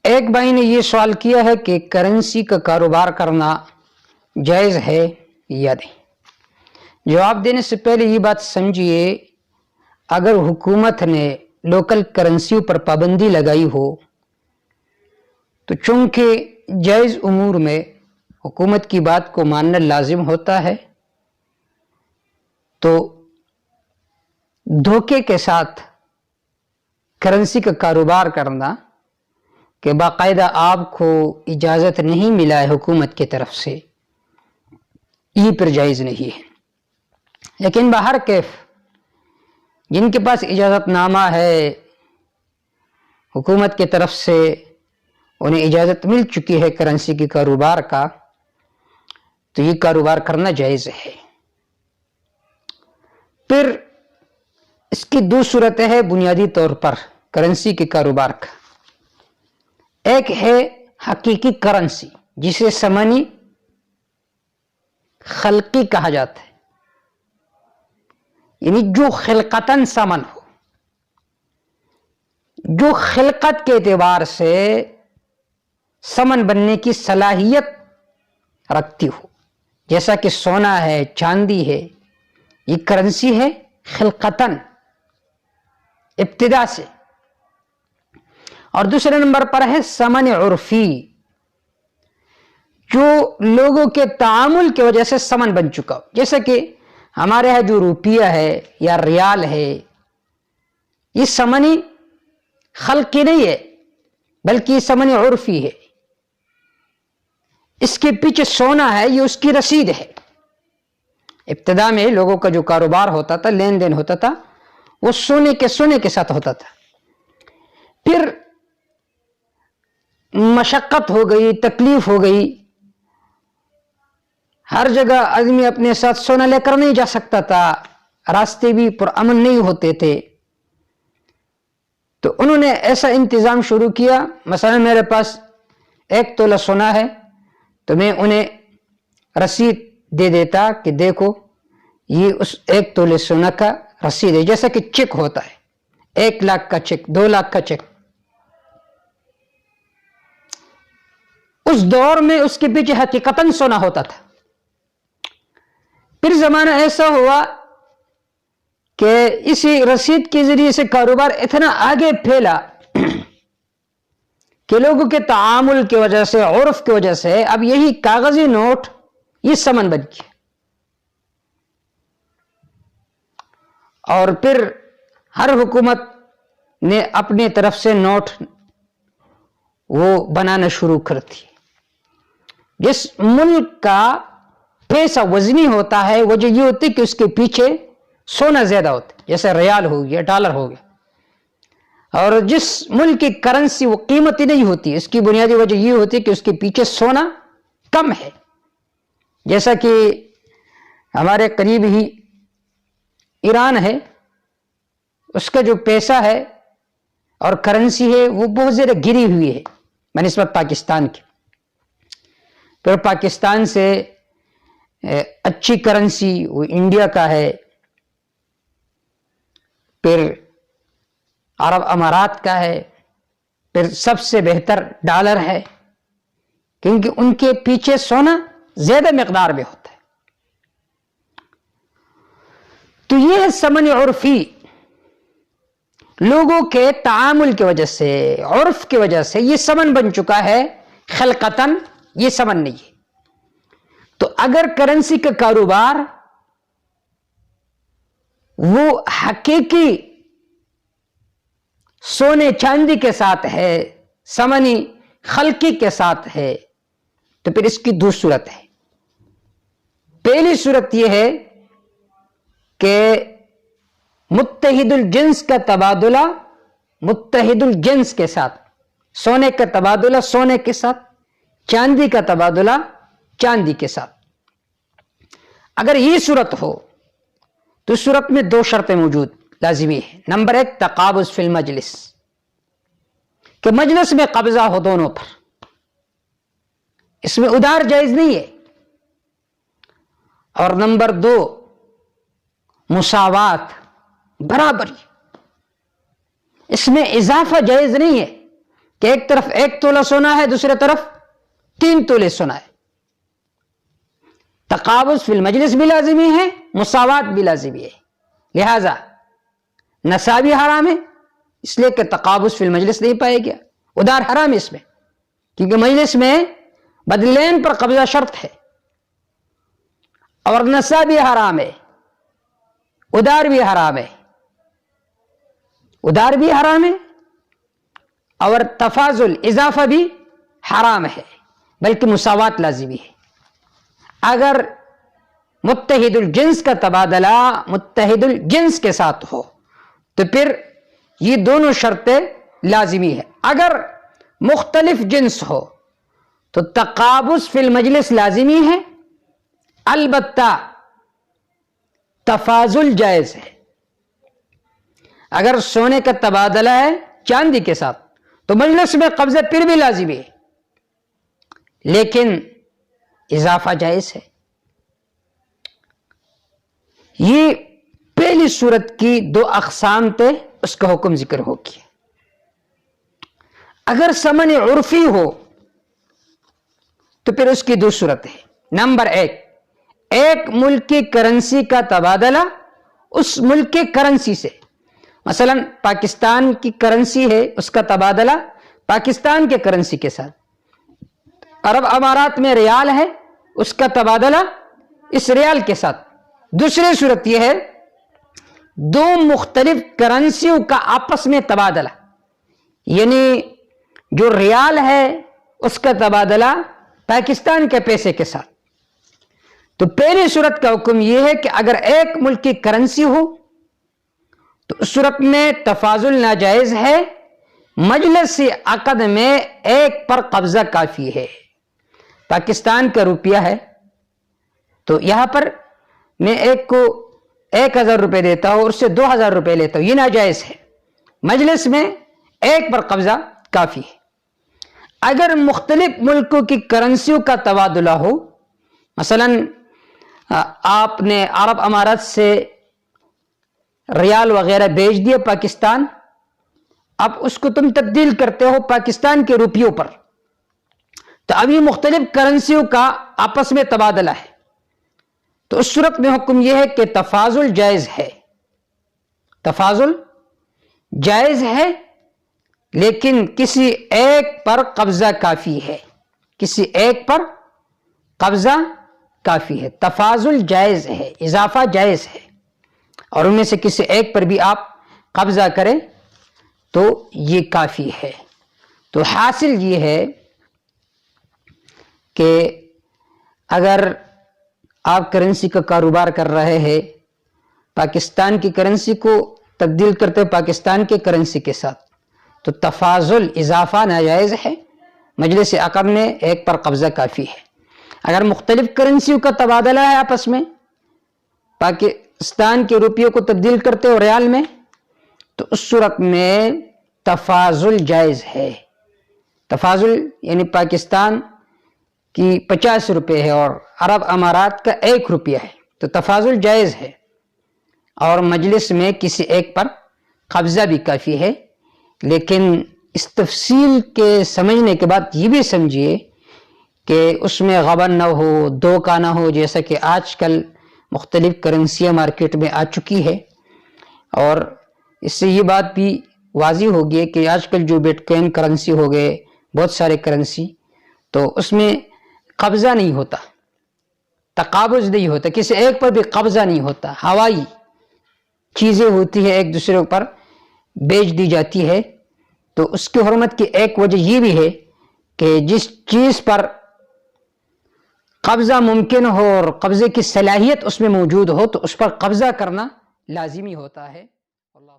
ایک بھائی نے یہ سوال کیا ہے کہ کرنسی کا کاروبار کرنا جائز ہے یا نہیں۔ جواب دینے سے پہلے یہ بات سمجھیے، اگر حکومت نے لوکل کرنسیوں پر پابندی لگائی ہو تو چونکہ جائز امور میں حکومت کی بات کو ماننا لازم ہوتا ہے، تو دھوکے کے ساتھ کرنسی کا کاروبار کرنا کہ باقاعدہ آپ کو اجازت نہیں ملا ہے حکومت کی طرف سے، یہ پر جائز نہیں ہے۔ لیکن بہر کیف جن کے پاس اجازت نامہ ہے، حکومت کی طرف سے انہیں اجازت مل چکی ہے کرنسی کے کاروبار کا، تو یہ کاروبار کرنا جائز ہے۔ پھر اس کی دو صورتیں ہیں بنیادی طور پر کرنسی کے کاروبار کا۔ ایک ہے حقیقی کرنسی، جسے ثمنی خلقی کہا جاتا ہے، یعنی جو خلقتاً ثمن ہو، جو خلقت کے اعتبار سے ثمن بننے کی صلاحیت رکھتی ہو، جیسا کہ سونا ہے، چاندی ہے، یہ کرنسی ہے خلقتاً ابتدا سے۔ اور دوسرے نمبر پر ہے ثمن عرفی، جو لوگوں کے تعامل کی وجہ سے ثمن بن چکا ہو، جیسا کہ ہمارے یہاں جو روپیہ ہے یا ریال ہے، یہ ثمنی خلقی نہیں ہے بلکہ یہ ثمن عرفی ہے۔ اس کے پیچھے سونا ہے، یہ اس کی رسید ہے۔ ابتدا میں لوگوں کا جو کاروبار ہوتا تھا، لین دین ہوتا تھا، وہ سونے کے ساتھ ہوتا تھا۔ پھر مشقت ہو گئی، تکلیف ہو گئی، ہر جگہ آدمی اپنے ساتھ سونا لے کر نہیں جا سکتا تھا، راستے بھی پرامن نہیں ہوتے تھے، تو انہوں نے ایسا انتظام شروع کیا۔ مثلا میرے پاس 1 تولہ سونا ہے تو میں انہیں رسید دے دیتا کہ دیکھو یہ اس 1 تولے سونا کا رسید ہے، جیسا کہ چیک ہوتا ہے، 1 لاکھ کا چیک، 2 لاکھ کا چیک۔ اس دور میں اس کے پیچھے حقیقتاً سونا ہوتا تھا۔ پھر زمانہ ایسا ہوا کہ اسی رسید کے ذریعے سے کاروبار اتنا آگے پھیلا کہ لوگوں کے تعامل کی وجہ سے، عرف کی وجہ سے، اب یہی کاغذی نوٹ یہ ثمن بن گیا۔ اور پھر ہر حکومت نے اپنے طرف سے نوٹ وہ بنانا شروع کر دی۔ جس ملک کا پیسہ وزنی ہوتا ہے، وجہ یہ ہوتی کہ اس کے پیچھے سونا زیادہ ہوتا ہے، جیسے ریال ہو گیا، ڈالر ہو گیا۔ اور جس ملک کی کرنسی وہ قیمتی نہیں ہوتی، اس کی بنیادی وجہ یہ ہوتی کہ اس کے پیچھے سونا کم ہے۔ جیسا کہ ہمارے قریب ہی ایران ہے، اس کا جو پیسہ ہے اور کرنسی ہے وہ بہت زیادہ گری ہوئی ہے بنسبت پاکستان کی۔ پھر پاکستان سے اچھی کرنسی وہ انڈیا کا ہے، پھر عرب امارات کا ہے، پھر سب سے بہتر ڈالر ہے، کیونکہ ان کے پیچھے سونا زیادہ مقدار میں ہوتا ہے۔ تو یہ ہے ثمن عرفی، لوگوں کے تعامل کی وجہ سے، عرف کی وجہ سے یہ ثمن بن چکا ہے، خلقتاً یہ ثمن نہیں ہے۔ تو اگر کرنسی کا کاروبار وہ حقیقی سونے چاندی کے ساتھ ہے، ثمنی خلقی کے ساتھ ہے، تو پھر اس کی دو صورت ہے۔ پہلی صورت یہ ہے کہ متحد الجنس کا تبادلہ متحد الجنس کے ساتھ، سونے کا تبادلہ سونے کے ساتھ، چاندی کا تبادلہ چاندی کے ساتھ۔ اگر یہ صورت ہو تو اس صورت میں 2 شرطیں موجود لازمی ہے۔ نمبر 1 تقابض فی المجلس، کہ مجلس میں قبضہ ہو دونوں پر، اس میں ادھار جائز نہیں ہے۔ اور نمبر 2 مساوات، برابری، اس میں اضافہ جائز نہیں ہے، کہ ایک طرف 1 تولہ سونا ہے، دوسری طرف 3 تولے سونا ہے، تقابض فی المجلس بھی لازمی ہے، مساوات بھی لازمی ہے، لہذا نسا بھی حرام ہے اس لیے کہ تقابض فی المجلس نہیں پائے گیا، ادار حرام ہے اس میں کیونکہ مجلس میں بدلین پر قبضہ شرط ہے، اور نسا بھی حرام ہے، ادار بھی حرام ہے، ادار بھی حرام ہے، اور تفاضل اضافہ بھی حرام ہے، بلکہ مساوات لازمی ہے۔ اگر متحد الجنس کا تبادلہ متحد الجنس کے ساتھ ہو تو پھر یہ دونوں شرطیں لازمی ہے۔ اگر مختلف جنس ہو تو تقابض فی المجلس لازمی ہے، البتہ تفاضل جائز ہے۔ اگر سونے کا تبادلہ ہے چاندی کے ساتھ تو مجلس میں قبضہ پھر بھی لازمی ہے، لیکن اضافہ جائز ہے۔ یہ پہلی صورت کی 2 اقسام تھے، اس کا حکم ذکر ہو گیا۔ اگر ثمن عرفی ہو تو پھر اس کی 2 صورت ہے۔ نمبر 1، ایک ملک کی کرنسی کا تبادلہ اس ملک کے کرنسی سے، مثلا پاکستان کی کرنسی ہے، اس کا تبادلہ پاکستان کے کرنسی کے ساتھ۔ عرب امارات میں ریال ہے، اس کا تبادلہ اس ریال کے ساتھ۔ دوسری صورت یہ ہے 2 مختلف کرنسیوں کا آپس میں تبادلہ، یعنی جو ریال ہے اس کا تبادلہ پاکستان کے پیسے کے ساتھ۔ تو پہلی صورت کا حکم یہ ہے کہ اگر ایک ملک کی کرنسی ہو تو اس صورت میں تفاضل ناجائز ہے، مجلس عقد میں ایک پر قبضہ کافی ہے۔ پاکستان کا روپیہ ہے تو یہاں پر میں ایک کو 1000 روپے دیتا ہوں اور اس سے 2000 روپے لیتا ہوں، یہ ناجائز ہے، مجلس میں ایک پر قبضہ کافی ہے۔ اگر مختلف ملکوں کی کرنسیوں کا تبادلہ ہو، مثلا آپ نے عرب امارات سے ریال وغیرہ بھیج دیے پاکستان، اب اس کو تم تبدیل کرتے ہو پاکستان کے روپیوں پر، تو اب یہ مختلف کرنسیوں کا آپس میں تبادلہ ہے، تو اس صورت میں حکم یہ ہے کہ تفاضل جائز ہے، تفاضل جائز ہے، لیکن کسی ایک پر قبضہ کافی ہے، کسی ایک پر قبضہ کافی ہے۔ تفاضل جائز ہے، اضافہ جائز ہے، اور ان میں سے کسی ایک پر بھی آپ قبضہ کریں تو یہ کافی ہے۔ تو حاصل یہ ہے کہ اگر آپ کرنسی کا کاروبار کر رہے ہیں، پاکستان کی کرنسی کو تبدیل کرتے پاکستان کے کرنسی کے ساتھ، تو تفاضل اضافہ ناجائز ہے، مجلس عقد میں ایک پر قبضہ کافی ہے۔ اگر مختلف کرنسیوں کا تبادلہ ہے آپس میں، پاکستان کے روپیوں کو تبدیل کرتے ہو ریال میں، تو اس صورت میں تفاضل جائز ہے۔ تفاضل یعنی پاکستان کی 50 روپے ہے اور عرب امارات کا 1 روپیہ ہے، تو تفاضل جائز ہے، اور مجلس میں کسی ایک پر قبضہ بھی کافی ہے۔ لیکن اس تفصیل کے سمجھنے کے بعد یہ بھی سمجھیے کہ اس میں غبن نہ ہو، دھوکہ نہ ہو، جیسا کہ آج کل مختلف کرنسیاں مارکیٹ میں آ چکی ہے، اور اس سے یہ بات بھی واضح ہوگی کہ آج کل جو بٹ کوائن کرنسی ہو گئے، بہت سارے کرنسی، تو اس میں قبضہ نہیں ہوتا، تقابض نہیں ہوتا، کسی ایک پر بھی قبضہ نہیں ہوتا، ہوائی چیزیں ہوتی ہے ایک دوسرے پر بیچ دی جاتی ہے۔ تو اس کی حرمت کی ایک وجہ یہ بھی ہے کہ جس چیز پر قبضہ ممکن ہو اور قبضے کی صلاحیت اس میں موجود ہو تو اس پر قبضہ کرنا لازمی ہوتا ہے۔ اللہ